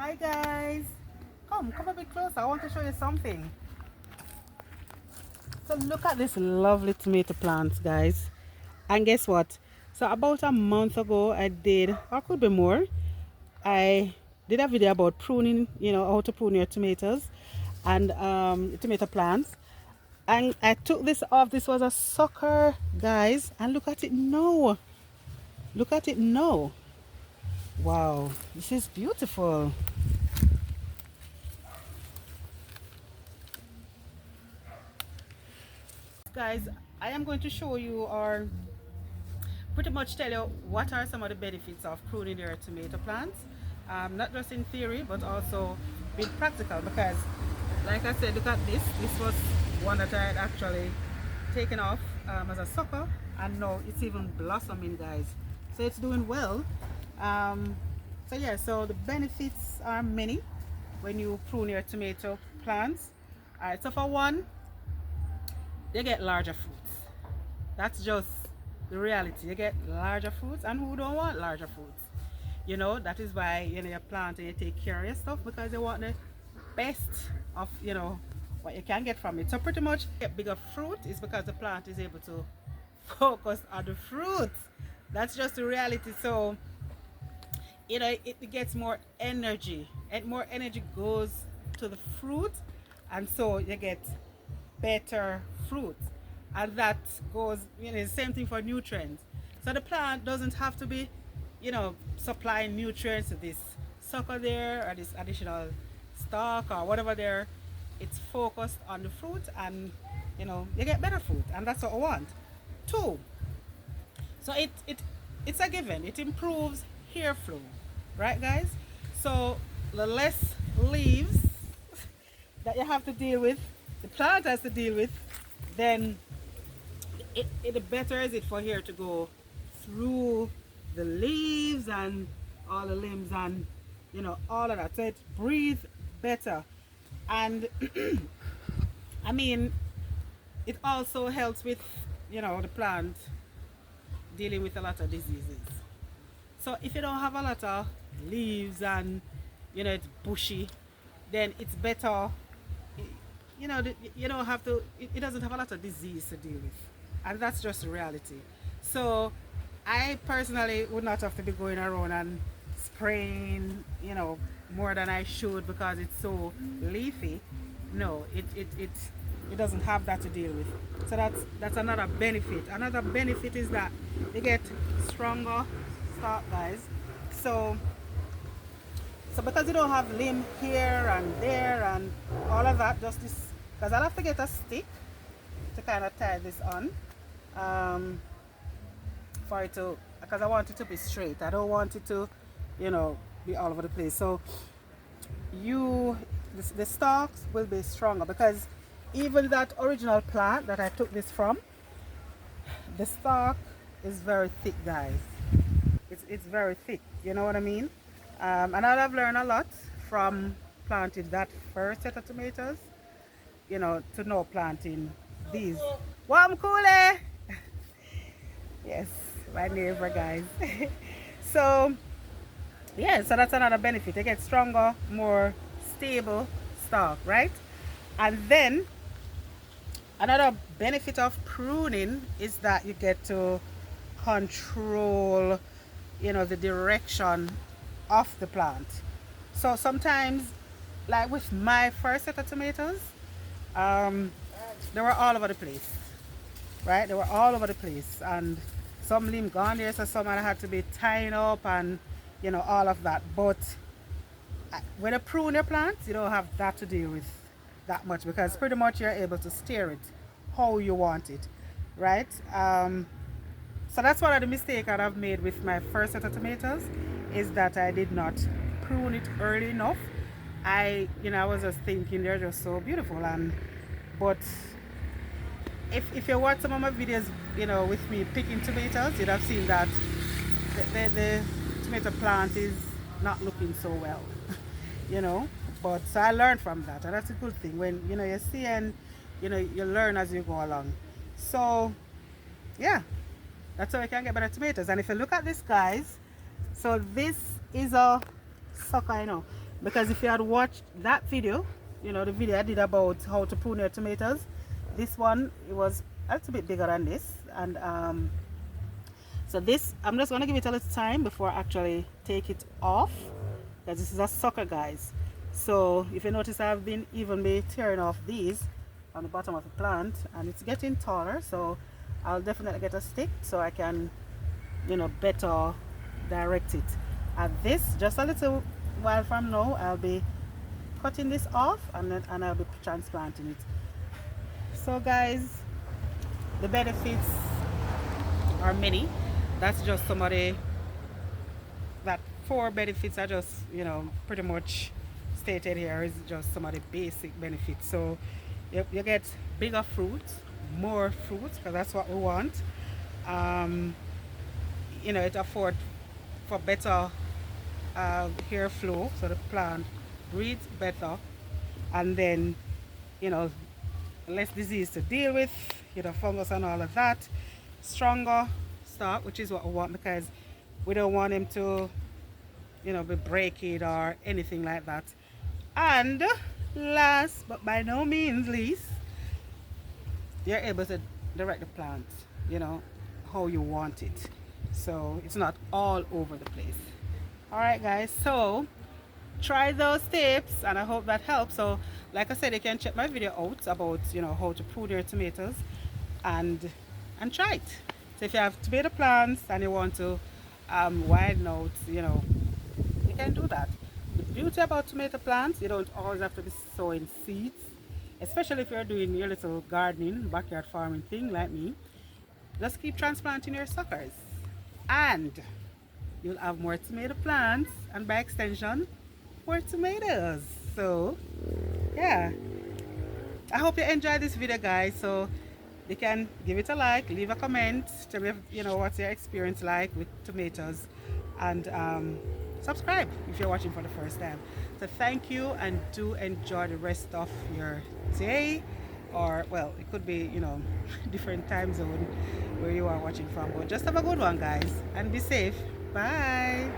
Hi guys, come a bit closer. I want to show you something. So look at this lovely tomato plants, guys. And guess what? So about a month ago, I did, or could be more, I did a video about pruning, how to prune your tomatoes and tomato plants. And I took this off. This was a sucker, guys. And look at it now. Look at it now. Wow, this is beautiful. Guys, I am going to show you or pretty much tell you what are some of the benefits of pruning your tomato plants, not just in theory but also being practical, because like I said, look at this was one that I had actually taken off as a sucker, and now it's even blossoming, guys, so it's doing well. So yeah, so the benefits are many when you prune your tomato plants. All right, so for one, they get larger fruits. That's just the reality. You get larger fruits, and who don't want larger fruits? That is why you plant and you take care of your stuff, because you want the best of what you can get from it. So pretty much get bigger fruit is because the plant is able to focus on the fruit. That's just the reality. So it gets more energy, and more energy goes to the fruit, and so you get better fruit. And that goes, the same thing for nutrients. So the plant doesn't have to be supplying nutrients to this sucker there or this additional stalk or whatever there. It's focused on the fruit, and you get better fruit, and that's what I want. Two, so it's a given, it improves hair flow, right guys? So the less leaves that you have to deal with, the plant has to deal with, then the better is it for hair to go through the leaves and all the limbs and all of that, so it breathes better. And I mean, it also helps with the plant dealing with a lot of diseases. So if you don't have a lot of leaves and it's bushy, then it's better, you don't have to, it doesn't have a lot of disease to deal with, and that's just the reality. So I personally would not have to be going around and spraying more than I should because it's so leafy. No, it doesn't have that to deal with. So that's another benefit. Another benefit is that you get stronger stalk, guys. So because you don't have limb here and there and all of that, just this, because I'll have to get a stick to kind of tie this on, for it to, because I want it to be straight. I don't want it to be all over the place. So the stalks will be stronger, because even that original plant that I took this from, the stalk is very thick, guys. It's very thick, you know what I mean? And I've learned a lot from planting that first set of tomatoes, to now planting these. Warm coolie! Yes, my neighbor, guys. So yeah, so that's another benefit. You get stronger, more stable stalk, right? And then another benefit of pruning is that you get to control the direction of the plant. So sometimes, like with my first set of tomatoes, they were all over the place, right? They were all over the place, and some limb gone there, so some I had to be tying up and all of that. But when you prune your plants, you don't have that to deal with that much, because pretty much you're able to steer it how you want it, right? So that's one of the mistakes that I've made with my first set of tomatoes, is that I did not prune it early enough. I was just thinking they're just so beautiful, but if you watch some of my videos with me picking tomatoes, you'd have seen that the tomato plant is not looking so well. But so I learned from that, and that's a good thing when you see, and you learn as you go along. So yeah, that's how you can get better tomatoes. And if you look at this, guys, so this is a sucker, because if you had watched that video, you know, the video I did about how to prune your tomatoes, this one, it was a little bit bigger than this. And so this, I'm just going to give it a little time before I actually take it off, because this is a sucker, guys. So if you notice, I've been tearing off these on the bottom of the plant, and it's getting taller, so I'll definitely get a stick so I can, you know, better direct it. And this, just a little while from now, I'll be cutting this off, and I'll be transplanting it. So guys, the benefits are many. That's just some of the, that 4 benefits are just, you know, pretty much stated here is just some of the basic benefits. So you get bigger fruits, more fruits, because that's what we want. You know, it affords for better hair flow, so the plant breathes better, and then, you know, less disease to deal with, you know, fungus and all of that. Stronger stalk, which is what we want, because we don't want him to, you know, be breaking or anything like that. And last but by no means least, you're able to direct the plant, you know, how you want it, so it's not all over the place. All right guys, so try those tips and I hope that helps. So like I said, you can check my video out about, you know, how to prune your tomatoes and try it. So if you have tomato plants and you want to widen out, you know, you can do that. The beauty about tomato plants, you don't always have to be sowing seeds, especially if you're doing your little gardening, backyard farming thing like me. Just keep transplanting your suckers and you'll have more tomato plants, and by extension, more tomatoes. So yeah, I hope you enjoyed this video, guys. So you can give it a like, leave a comment, tell me, you know, what's your experience like with tomatoes, and subscribe if you're watching for the first time. So thank you, and do enjoy the rest of your day, or well, it could be, you know, different time zone where you are watching from, but just have a good one, guys, and be safe. Bye.